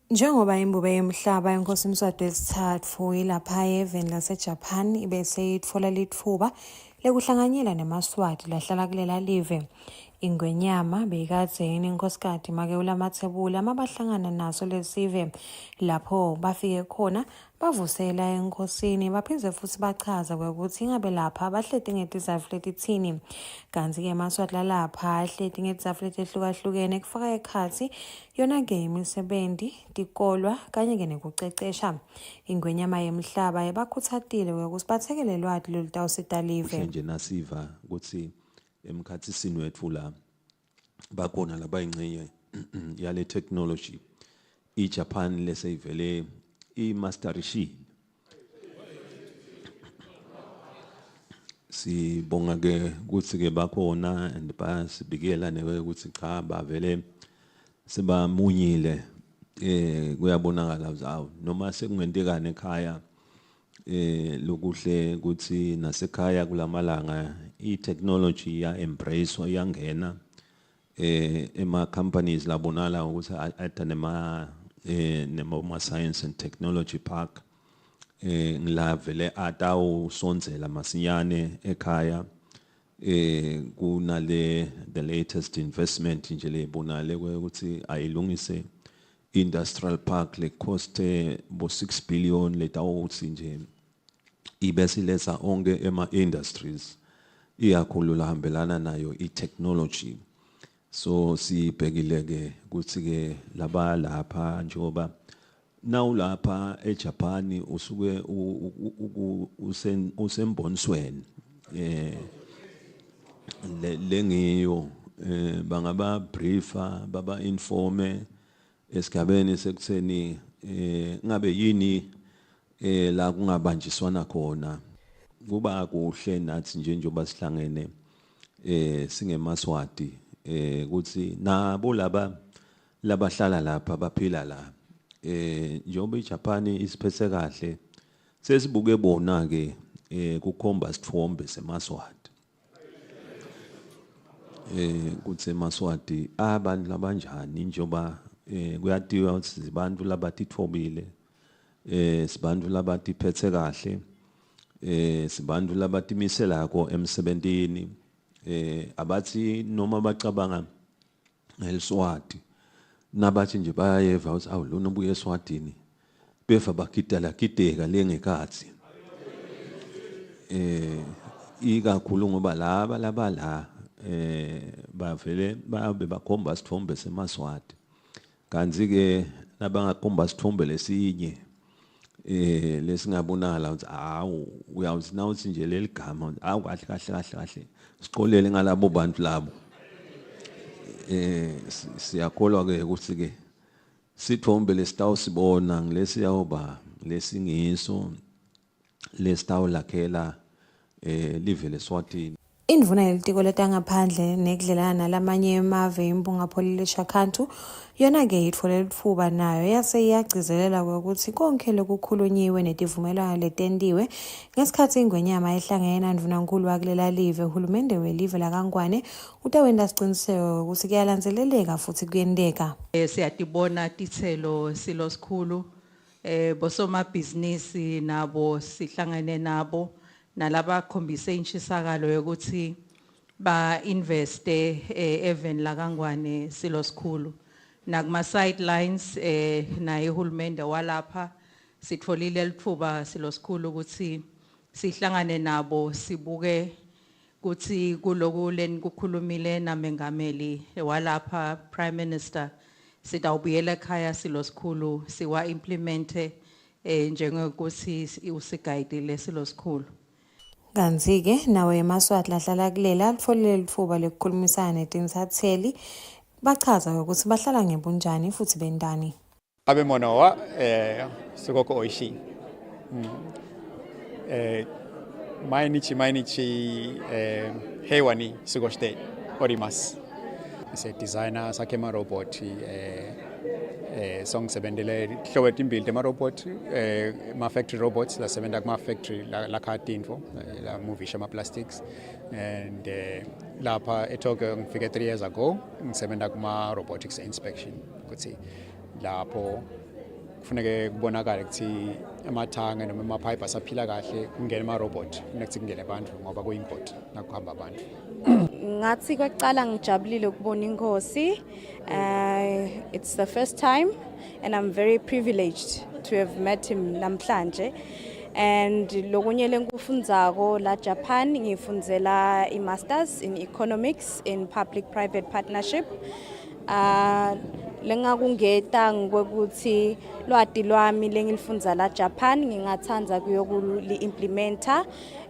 Njengoba imbube yomhlaba yenkosi Mswati III ilapha eveni laseJapan ibese itfola litfuba lekuhlanganyela neMaswati lahlala kulela live. Ingwenyama beyikadzeni inkhosikati make ulamathebula mabahlangana naso lesive lapho bafike khona bavusela enkosini baphindze futhi bachaza ukuthi ingabe lapha bahleti ngetizatfu letitsini kanti-ke eMaswati lalapha ahleti ngetizatfu letihlukahlukene kufaka ekhatsi yona-ke imisebenti tikolwa kanye-ke nekucecesha. Ingwenyama yemhlaba yabakhuthatile ukuthi bathekele lwati lolutawusita live. Nje nasiva ukuthi emkhathisini wethu la bakhona labayingcenye yale technology iJapan leseyivele imasteriship. Sibonga ke ukuthi ke bakhona and basibikela neke ukuthi cha bavele sebamunyile kuyabonakala zawo noma sekungentekane ekhaya lokuhle ukuthi nasekhaya kulamalanga i-technology ya embrace yangena ema companies labonala ukuthi ata nema science and technology park ngilavele atawu sonzela masinyane ekhaya kunale the latest investment nje lebonale ukuthi ayilungise industrial park le cost bo 6 billion letawuthi nje ibesiletha onke ema industries iyakhulu lahambelana nayo i-technology. So sibhekile ke ukuthi ke laba lapha njengoba nawulapha eJapan usuke usembonisweni lengiyo bangaba briefer baba informe esigabeni sekutheni ngabe yini la kungabanjiswana khona kuba kuhle nathi njengoba sihlangene singeMaswati ukuthi nabo labahlala lapha baphila la njengoba iJapan isiphethe kahle sesibuke bona ke kukhomba sithombe seMaswati kuthi eMaswati abantu labanjani njengoba kuyatiwa ukuthi sibantu labatithobile sibantu labatiphethe kahle sibantu labatimiselako emsebentini abathi noma bacabanga ngeliswati nabathi nje bayayeva ukuthi awu lona ubuye eSwatini beva bakidala kideka lengekhathi ikakhulu ngoba laba la bavele babe bakhomba sithombe seMaswati kanti ke nabangakhomba sithombe lesinye lesingabonakala ukuthi awu uyawuthi nawuthi nje leligama awu kahle siqolele ngalabo bantu labo siyakholwa ke ukuthi ke sithombe lesitawu sibona ngilesiyaoba lesingiso lesitawu lakhela live leSwatini. Indvuna yelitiko letangaphandle nekudlelana nalamanye emave imbungapholile eShakhantu yona-ke itfole litfuba nayo yase iyagcizelela ukuthi konke lokukhulunyiwe netivumelwano letentiwe ngesikhathi ingwenyama ehlangene nandvunankulu wakulela live uhulumende welive laKangwane utawenta siciniseko ukuthi kuyalandzeleleka futhi kuyenteka. Siyatibona titselo silo sikhulu bosomabhizinisi nabo sihlangene nabo nalaba khombise inshisakalo yokuthi ba investe eveni laKangwane silo sikhulu nakuma sidelines na ihulumende walapha sitfolile lithuba silo sikhulu ukuthi sihlangane nabo sibuke ukuthi kuloku leni kukhulumile namengameli walapha Prime Minister sitawubuyela ekhaya silo sikhulu siwa implemente njengokuthi usigayidile silo sikhulu. Kanti-ke nawe eMaswati lahlala kulela litfolile litfuba lekukhulumisana netinsatheli bachaza ukuthi bahlala ngebunjani futhi bendani. Abemono wa sugoku oishii. Mainichi hewa ni sugoshite orimasu. Designer Sakema robot songisebentele hlobo timbili tema robot ma factory robots la sebenta kuma factory la khatinfo la movisha ama plastics and lapha eTogo ngifike 3 years ago ngisebenta kuma robotics inspection ukuthi lapho kufuneke kubonakala ukuthi amathanga noma amapipe asaphila kahle kungena ama robot next kungena abantu ngoba kuyimport nakuhamba abantu. Ngathi kwaqala ngijabulile ukubona inkosi. It's the first time and I'm very privileged to have met him namhlanje. And lokunye lenkufundzako la Japan ngifundzela i-masters in economics in public private partnership. Lengakungeta ngokuthi lwati lwami lengilifundza la Japan ngingathanda kuyokuli implementa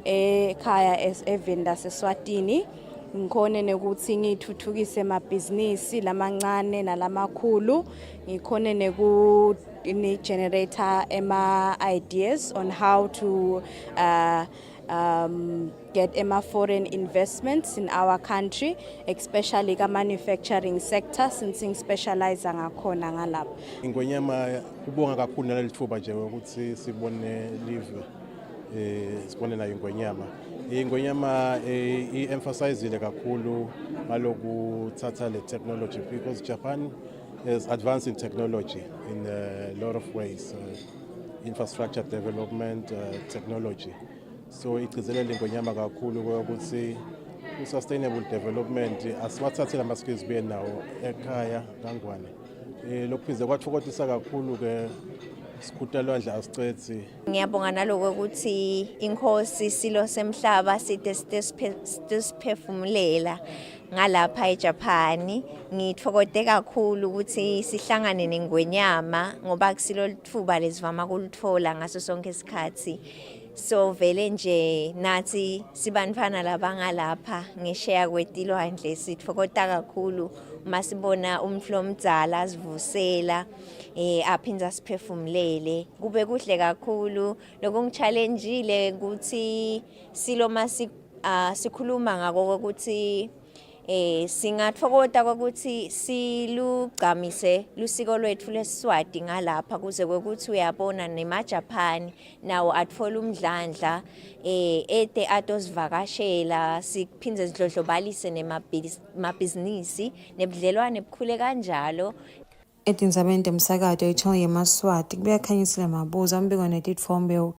ekhaya evenda seSwatini. Ngikhone nekuthi ngithuthukise amabhizinisi lamancane nalamakhulu, ngikhone ni generator ema ideas on how to get foreign investments in our country, especially ka manufacturing sector since specialize ngakhona ngalapha. Ingonyama ubonga kakhulu nalelithuba nje ukuthi sibone live sibone nayo ingonyama. Ingonyama emphasizile kakhulu malokuthatha le technology because Japan is advanced in technology in a lot of ways, infrastructure development, technology. So igcizelela ingonyama kakhulu ukuthi sustainable development asiwathathele ama skills be nawo ekhaya kangwane. Lokuphize kwathokozisa kakhulu ke sikhutalwandle asicethi. Ngiyabonga naloko ukuthi inkosi silo semhlaba side siphefumulela ngalapha eJapan. Ngithokoze kakhulu ukuthi sihlangane nengonyama ngoba kusilo lithuba lesivama kulithola ngaso sonke isikhathi. So vele nje nathi sibantwana labangalapha ngesheya kwetilwandle sithokoza kakhulu masibona umflo omdzala asivusela aphinza siphefumulele. Kube kuhle kakhulu lokungichallengeile ukuthi silo sikhuluma ngako ukuthi singathokoza ukuthi silugcamise lusiko lwethu leSiswati ngalapha kuze kwekuthi uyabona nemaJapan nawo atfola umdlandla ete atosivakashela siphindze sidlodlobalise nemabhizinisi nebudlelwane bukhule kanjalo. Etindzabeni temsakato ichannel yemaswati kuyakhanyisela mabuza umbiko netitfombe